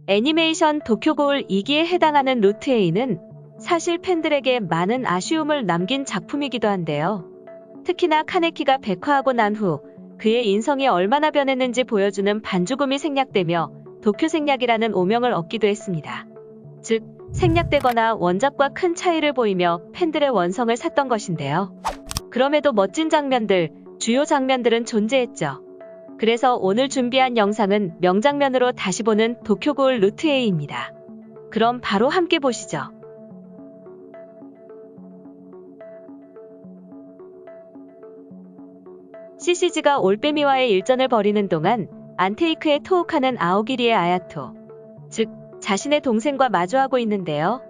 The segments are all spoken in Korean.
애니메이션 도쿄고울 2기에 해당하는 루트 A는 사실 팬들에게 많은 아쉬움을 남긴 작품이기도 한데요. 특히나 카네키가 백화하고 난 후 그의 인성이 얼마나 변했는지 보여주는 반죽음이 생략되며 도쿄 생략이라는 오명을 얻기도 했습니다. 즉, 생략되거나 원작과 큰 차이를 보이며 팬들의 원성을 샀던 것인데요. 그럼에도 멋진 장면들, 주요 장면들은 존재했죠. 그래서 오늘 준비한 영상은 명장면으로 다시 보는 도쿄고울 루트 A입니다. 그럼 바로 함께 보시죠. CCG가 올빼미와의 일전을 벌이는 동안 안테이크의 토우카는 아오기리의 아야토, 즉 자신의 동생과 마주하고 있는데요.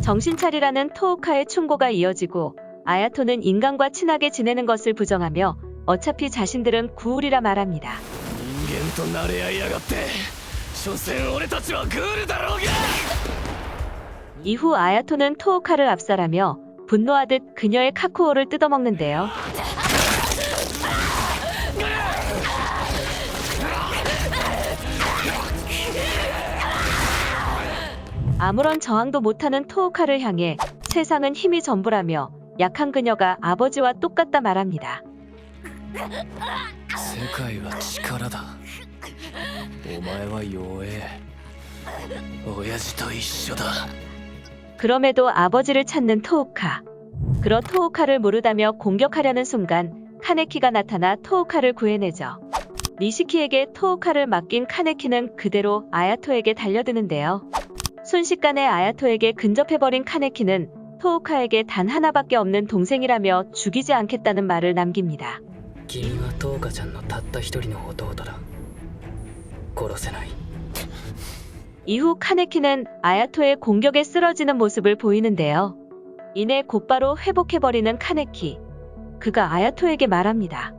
정신 차리라는 토우카의 충고가 이어지고 아야토는 인간과 친하게 지내는 것을 부정하며 어차피 자신들은 구울이라 말합니다. 이후 아야토는 토우카를 압살하며 분노하듯 그녀의 카쿠오를 뜯어먹는데요. 아무런 저항도 못하는 토우카를 향해 세상은 힘이 전부라며 약한 그녀가 아버지와 똑같다 말합니다. 그럼에도 아버지를 찾는 토우카. 그러 토우카를 모르다며 공격하려는 순간 카네키가 나타나 토우카를 구해내죠. 니시키에게 토우카를 맡긴 카네키는 그대로 아야토에게 달려드는데요. 순식간에 아야토에게 근접해버린 카네키는 토우카에게 단 하나밖에 없는 동생이라며 죽이지 않겠다는 말을 남깁니다. 이후 카네키는 아야토의 공격에 쓰러지는 모습을 보이는데요. 이내 곧바로 회복해버리는 카네키. 그가 아야토에게 말합니다.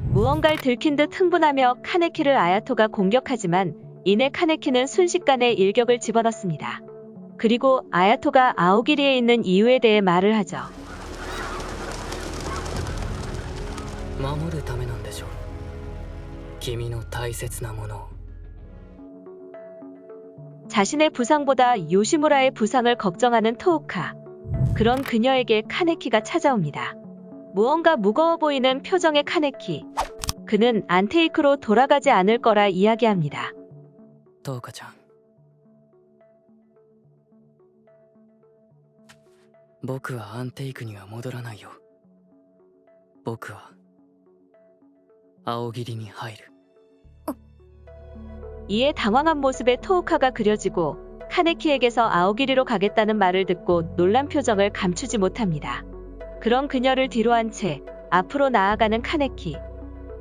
무언가를 들킨 듯 흥분하며 카네키를 아야토가 공격하지만 이내 카네키는 순식간에 일격을 집어넣습니다. 그리고 아야토가 아오기리에 있는 이유에 대해 말을 하죠. 자신의 부상보다 요시무라의 부상을 걱정하는 토우카. 그런 그녀에게 카네키가 찾아옵니다. 무언가 무거워 보이는 표정의 카네키. 그는 안테이크로 돌아가지 않을 거라 이야기합니다. 토우카ちゃん. 僕はアンテイクには戻らないよ. 僕は青霧に入る. 이에 당황한 모습의 토우카가 그려지고 카네키에게서 아오기리로 가겠다는 말을 듣고 놀란 표정을 감추지 못합니다. 그런 그녀를 뒤로 한 채 앞으로 나아가는 카네키.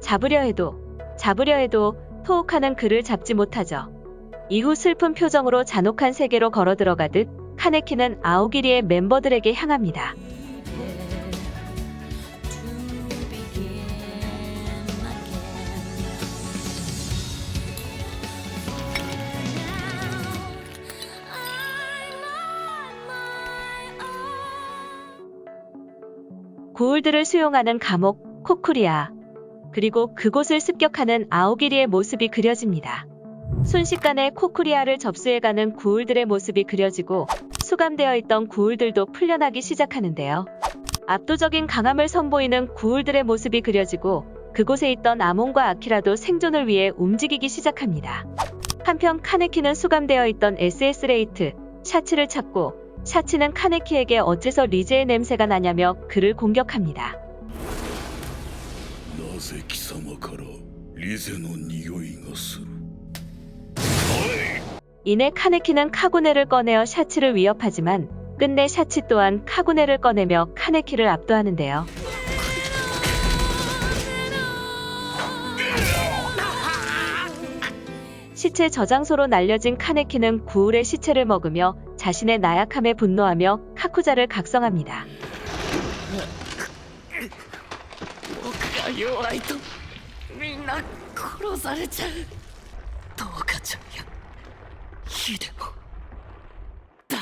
잡으려 해도 토우카는 그를 잡지 못하죠. 이후 슬픈 표정으로 잔혹한 세계로 걸어 들어가듯 카네키는 아오기리의 멤버들에게 향합니다. 구울들을 수용하는 감옥 코쿠리아. 그리고 그곳을 습격하는 아오기리의 모습이 그려집니다. 순식간에 코쿠리아를 접수해가는 구울들의 모습이 그려지고 수감되어 있던 구울들도 풀려나기 시작하는데요. 압도적인 강함을 선보이는 구울들의 모습이 그려지고 그곳에 있던 아몬과 아키라도 생존을 위해 움직이기 시작합니다. 한편 카네키는 수감되어 있던 SS 레이트, 샤치를 찾고 샤치는 카네키에게 어째서 리제의 냄새가 나냐며 그를 공격합니다. 이내 카네키는 카구네를 꺼내어 샤치를 위협하지만 끝내 샤치 또한 카구네를 꺼내며 카네키를 압도하는데요. 시체 저장소로 날려진 카네키는 구울의 시체를 먹으며 자신의 나약함에 분노하며 카쿠자를 각성합니다. 僕が弱いとみんな殺されちゃう。トウカちゃんやヒデも大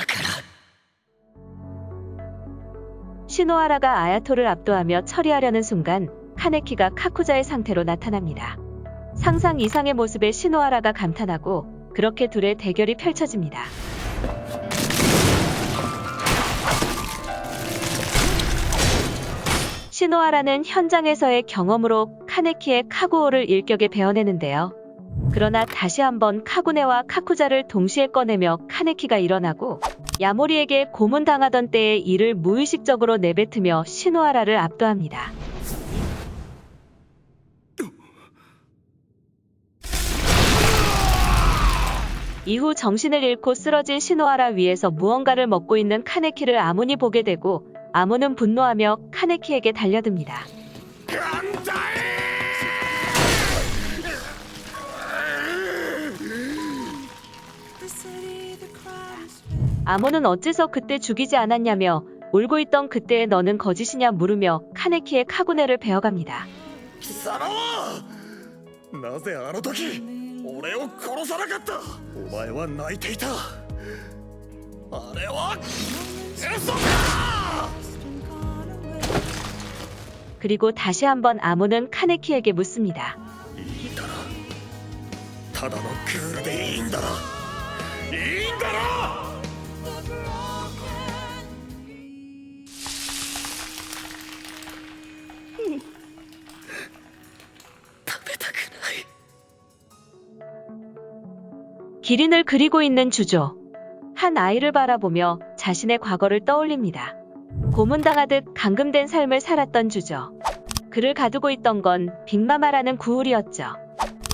시노하라가 아야토를 압도하며 처리하려는 순간 카네키가 카쿠자의 상태로 나타납니다. 상상 이상의 모습에 시노하라가 감탄하고 그렇게 둘의 대결이 펼쳐집니다. 시노하라는 현장에서의 경험으로 카네키의 카구오를 일격에 베어내는데요. 그러나 다시 한번 카구네와 카쿠자를 동시에 꺼내며 카네키가 일어나고 야모리에게 고문당하던 때의 이를 무의식적으로 내뱉으며 시노하라를 압도합니다. 이후 정신을 잃고 쓰러진 시노하라 위에서 무언가를 먹고 있는 카네키를 아문이 보게 되고 아문은 분노하며 카네키에게 달려듭니다. 아문은 어째서 그때 죽이지 않았냐며 울고 있던 그때의 너는 거짓이냐 물으며 카네키의 카구네를 베어갑니다. 貴様はなぜあの時俺を殺さなかった。お前は泣いていた。あれは嘘か。 그리고 다시 한번 아문은 카네키에게 묻습니다. いいんだな。ただのクールでいいんだな。いいんだな。 기린을 그리고 있는 주조. 한 아이를 바라보며 자신의 과거를 떠올립니다. 고문당하듯 감금된 삶을 살았던 주조. 그를 가두고 있던 건 빅마마라는 구울이었죠.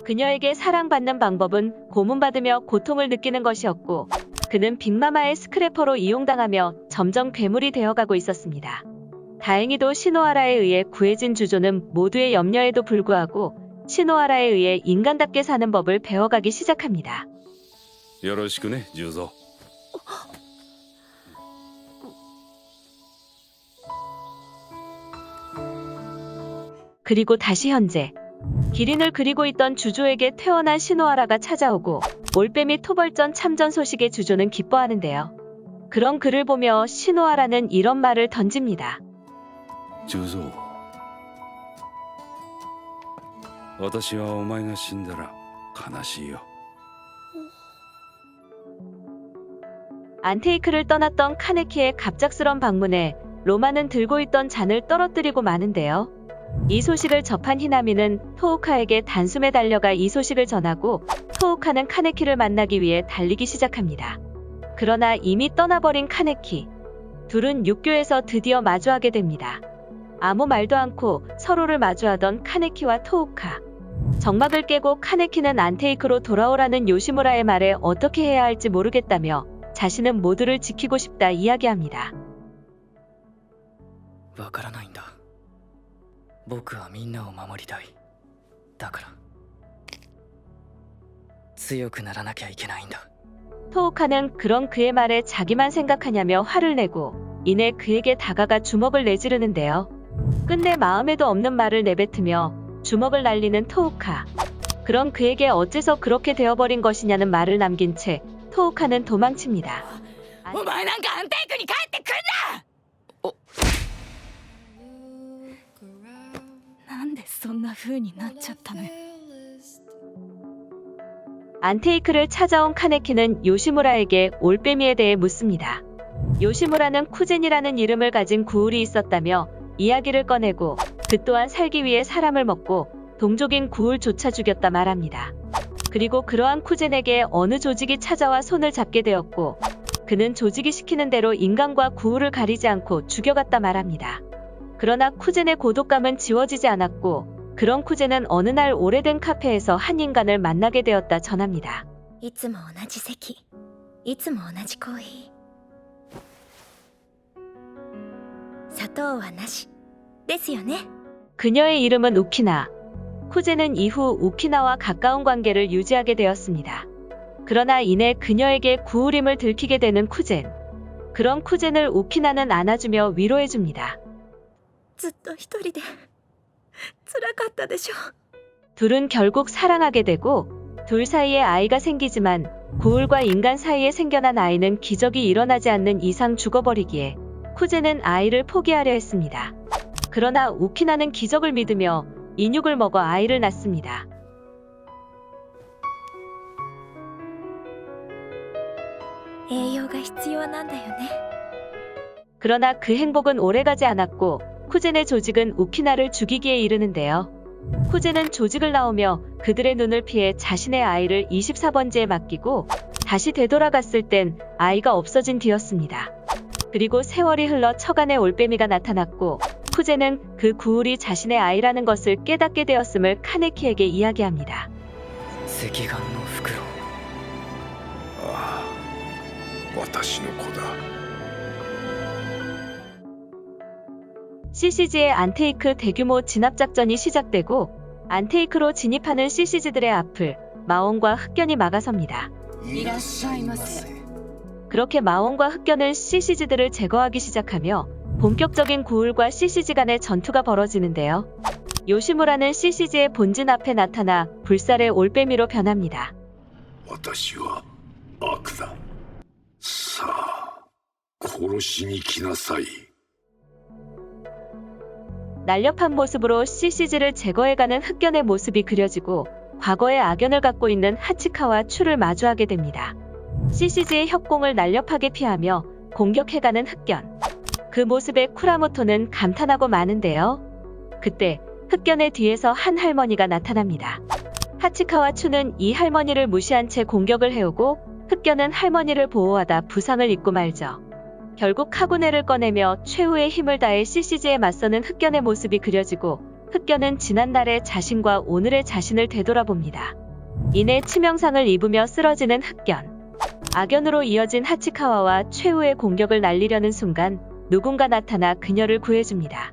그녀에게 사랑받는 방법은 고문받으며 고통을 느끼는 것이었고 그는 빅마마의 스크래퍼로 이용당하며 점점 괴물이 되어가고 있었습니다. 다행히도 시노하라에 의해 구해진 주조는 모두의 염려에도 불구하고 시노하라에 의해 인간답게 사는 법을 배워가기 시작합니다. よろしくね、十三。 그리고 다시 현재 기린을 그리고 있던 주조에게 퇴원한 시노하라가 찾아오고 올빼미 토벌전 참전 소식에 주조는 기뻐하는데요. 그런 그를 보며 시노하라는 이런 말을 던집니다. 十三。私はお前が死んだら悲しいよ。 안테이크를 떠났던 카네키의 갑작스런 방문에 로마는 들고 있던 잔을 떨어뜨리고 마는데요. 이 소식을 접한 히나미는 토우카에게 단숨에 달려가 이 소식을 전하고 토우카는 카네키를 만나기 위해 달리기 시작합니다. 그러나 이미 떠나버린 카네키. 둘은 육교에서 드디어 마주하게 됩니다. 아무 말도 않고 서로를 마주하던 카네키와 토우카. 정막을 깨고 카네키는 안테이크로 돌아오라는 요시무라의 말에 어떻게 해야 할지 모르겠다며 자신은 모두를 지키고 싶다 이야기합니다. わからないんだ。僕はみんなを守りたい。だから強くならなきゃいけないんだ。 토우카는 그런 그의 말에 자기만 생각하냐며 화를 내고 이내 그에게 다가가 주먹을 내지르는데요. 끝내 마음에도 없는 말을 내뱉으며 주먹을 날리는 토우카. 그런 그에게 어째서 그렇게 되어버린 것이냐는 말을 남긴 채 토우카는 도망칩니다. お前なんかアンテイクに帰ってくんな。なんでそんな風になっちゃったのよ。 안테이크를 찾아온 카네키는 요시무라에게 올빼미에 대해 묻습니다. 요시무라는 쿠젠이라는 이름을 가진 구울이 있었다며 이야기를 꺼내고 그 또한 살기 위해 사람을 먹고 동족인 구울조차 죽였다 말합니다. 그리고 그러한 쿠젠에게 어느 조직이 찾아와 손을 잡게 되었고 그는 조직이 시키는 대로 인간과 구울을 가리지 않고 죽여갔다 말합니다. 그러나 쿠젠의 고독감은 지워지지 않았고 그런 쿠젠은 어느 날 오래된 카페에서 한 인간을 만나게 되었다 전합니다. いつも同じ席、いつも同じコーヒー。砂糖はなしですよね。 그녀의 이름은 우키나. 쿠젠은 이후 우키나와 가까운 관계를 유지하게 되었습니다. 그러나 이내 그녀에게 구울임을 들키게 되는 쿠젠. 그런 쿠젠을 우키나는 안아주며 위로해줍니다. ずっと一人で辛かったでしょ。 둘은 결국 사랑하게 되고 둘 사이에 아이가 생기지만 구울과 인간 사이에 생겨난 아이는 기적이 일어나지 않는 이상 죽어버리기에 쿠제는 아이를 포기하려 했습니다. 그러나 우키나는 기적을 믿으며 인육을 먹어 아이를 낳습니다.栄養が必要なんだよね。 그러나 그 행복은 오래가지 않았고 쿠젠의 조직은 우키나를 죽이기에 이르는데요. 쿠젠은 조직을 나오며 그들의 눈을 피해 자신의 아이를 24번지에 맡기고 다시 되돌아갔을 땐 아이가 없어진 뒤였습니다. 그리고 세월이 흘러 처간에 올빼미가 나타났고 쿠젠은 그 구울이 자신의 아이라는 것을 깨닫게 되었음을 카네키에게 이야기합니다. 赤眼の袋。ああ、私の子だ。 CCG의 안테이크 대규모 진압작전이 시작되고 안테이크로 진입하는 CCG들의 앞을 마온과 흑견이 막아섭니다. 그렇게 마온과 흑견은 CCG들을 제거하기 시작하며 본격적인 구울과 CCG 간의 전투가 벌어지는데요. 요시무라는 CCG의 본진 앞에 나타나 불살의 올빼미로 변합니다. 私は悪だ。さあ、殺しに来なさい。 날렵한 모습으로 CCG를 제거해가는 흑견의 모습이 그려지고 과거의 악연을 갖고 있는 하치카와 추를 마주하게 됩니다. CCG의 협공을 날렵하게 피하며 공격해가는 흑견. 그 모습에 쿠라모토는 감탄하고 마는데요. 그때 흑견의 뒤에서 한 할머니가 나타납니다. 하치카와 추는 이 할머니를 무시한 채 공격을 해오고 흑견은 할머니를 보호하다 부상을 입고 말죠. 결국 카구네를 꺼내며 최후의 힘을 다해 CCG에 맞서는 흑견의 모습이 그려지고 흑견은 지난날의 자신과 오늘의 자신을 되돌아봅니다. 이내 치명상을 입으며 쓰러지는 흑견. 악연으로 이어진 하치카와와 최후의 공격을 날리려는 순간 누군가 나타나 그녀를 구해줍니다.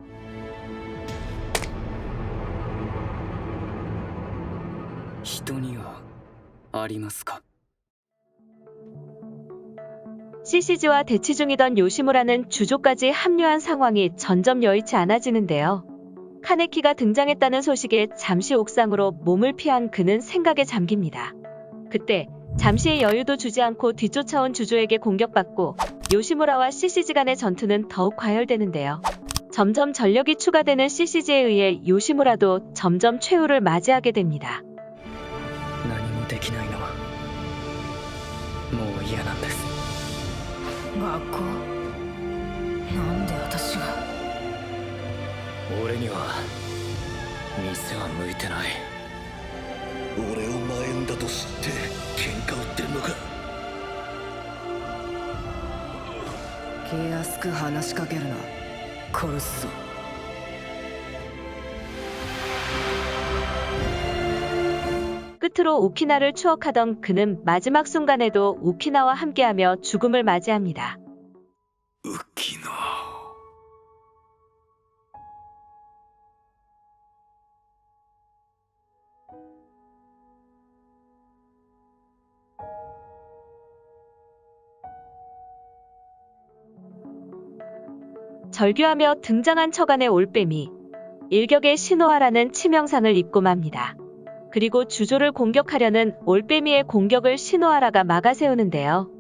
CCG와 대치 중이던 요시무라는 주조까지 합류한 상황이 점점 여의치 않아지는데요. 카네키가 등장했다는 소식에 잠시 옥상으로 몸을 피한 그는 생각에 잠깁니다. 그때 잠시의 여유도 주지 않고 뒤쫓아온 주조에게 공격받고 요시무라와 CCG 간의 전투는 더욱 과열되는데요. 점점 전력이 추가되는 CCG에 의해 요시무라도 점점 최후를 맞이하게 됩니다. 何もできないのはもう嫌なんです。学校なんで私が。俺には店は向いてない。俺を魔縁だと知って喧嘩売ってるのか。気安く話しかけるな。殺すぞ。 끝으로 우키나를 추억하던 그는 마지막 순간에도 우키나와 함께하며 죽음을 맞이합니다. ウキナ。 절규하며 등장한 처간의 올빼미. 일격의 신호하라는 치명상을 입고 맙니다. 그리고 주조를 공격하려는 올빼미의 공격을 신호하라가 막아세우는데요.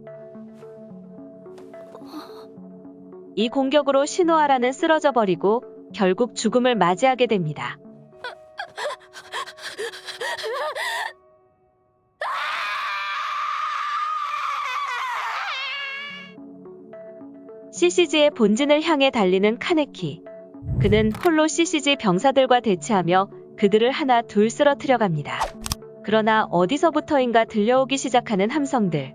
이 공격으로 신호하라는 쓰러져 버리고 결국 죽음을 맞이하게 됩니다. CCG의 본진을 향해 달리는 카네키. 그는 홀로 CCG 병사들과 대치하며 그들을 하나 둘 쓰러뜨려 갑니다. 그러나 어디서부터인가 들려오기 시작하는 함성들.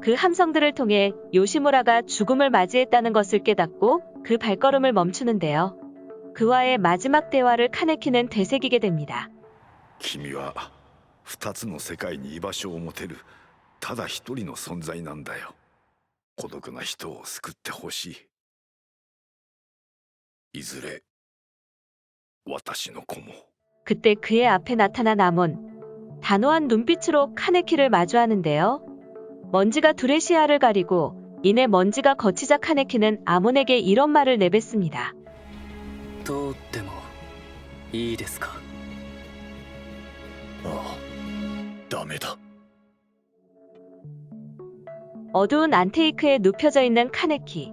그 함성들을 통해 요시무라가 죽음을 맞이했다는 것을 깨닫고 그 발걸음을 멈추는데요. 그와의 마지막 대화를 카네키는 되새기게 됩니다. 君は二つの世界に居場所を持てるただ一人の存在なんだよ。孤独な人を救ってほしい。いずれ私の子も。 그때 그의 앞에 나타난 아몬. 단호한 눈빛으로 카네키를 마주하는데요. 먼지가 둘의 시야를 가리고 이내 먼지가 거치자 카네키는 아몬에게 이런 말을 내뱉습니다. 通ってもいいですか。ああ、ダメだ。 어두운 안테이크에 눕혀져 있는 카네키.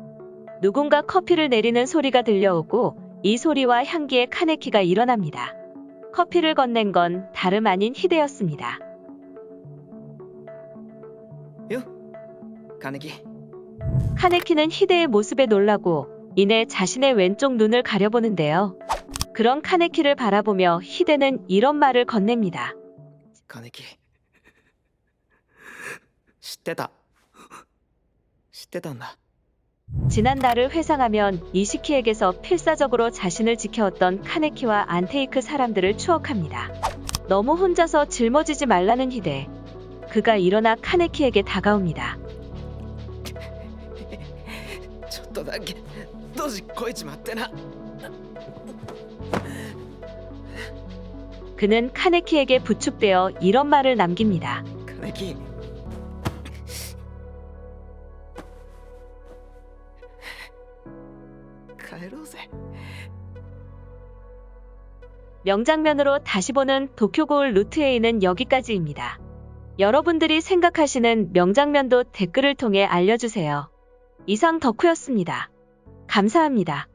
누군가 커피를 내리는 소리가 들려오고 이 소리와 향기에 카네키가 일어납니다. 커피를 건넨 건 다름 아닌 히데였습니다. よ金木 카네키는 히데의 모습에 놀라고 이내 자신의 왼쪽 눈을 가려보는데요. 그런 카네키를 바라보며 히데는 이런 말을 건넵니다. 金木知ってたんだ 지난 날을 회상하면 이시키에게서 필사적으로 자신을 지켜왔던 카네키와 안테이크 사람들을 추억합니다. 너무 혼자서 짊어지지 말라는 히데. 그가 일어나 카네키에게 다가옵니다. ちょっとだけドジこいちまってな 그는 카네키에게 부축되어 이런 말을 남깁니다. 金木帰ろうぜ 명장면으로 다시 보는 도쿄고울 루트에이는 여기까지입니다. 여러분들이 생각하시는 명장면도 댓글을 통해 알려주세요. 이상 덕후였습니다. 감사합니다.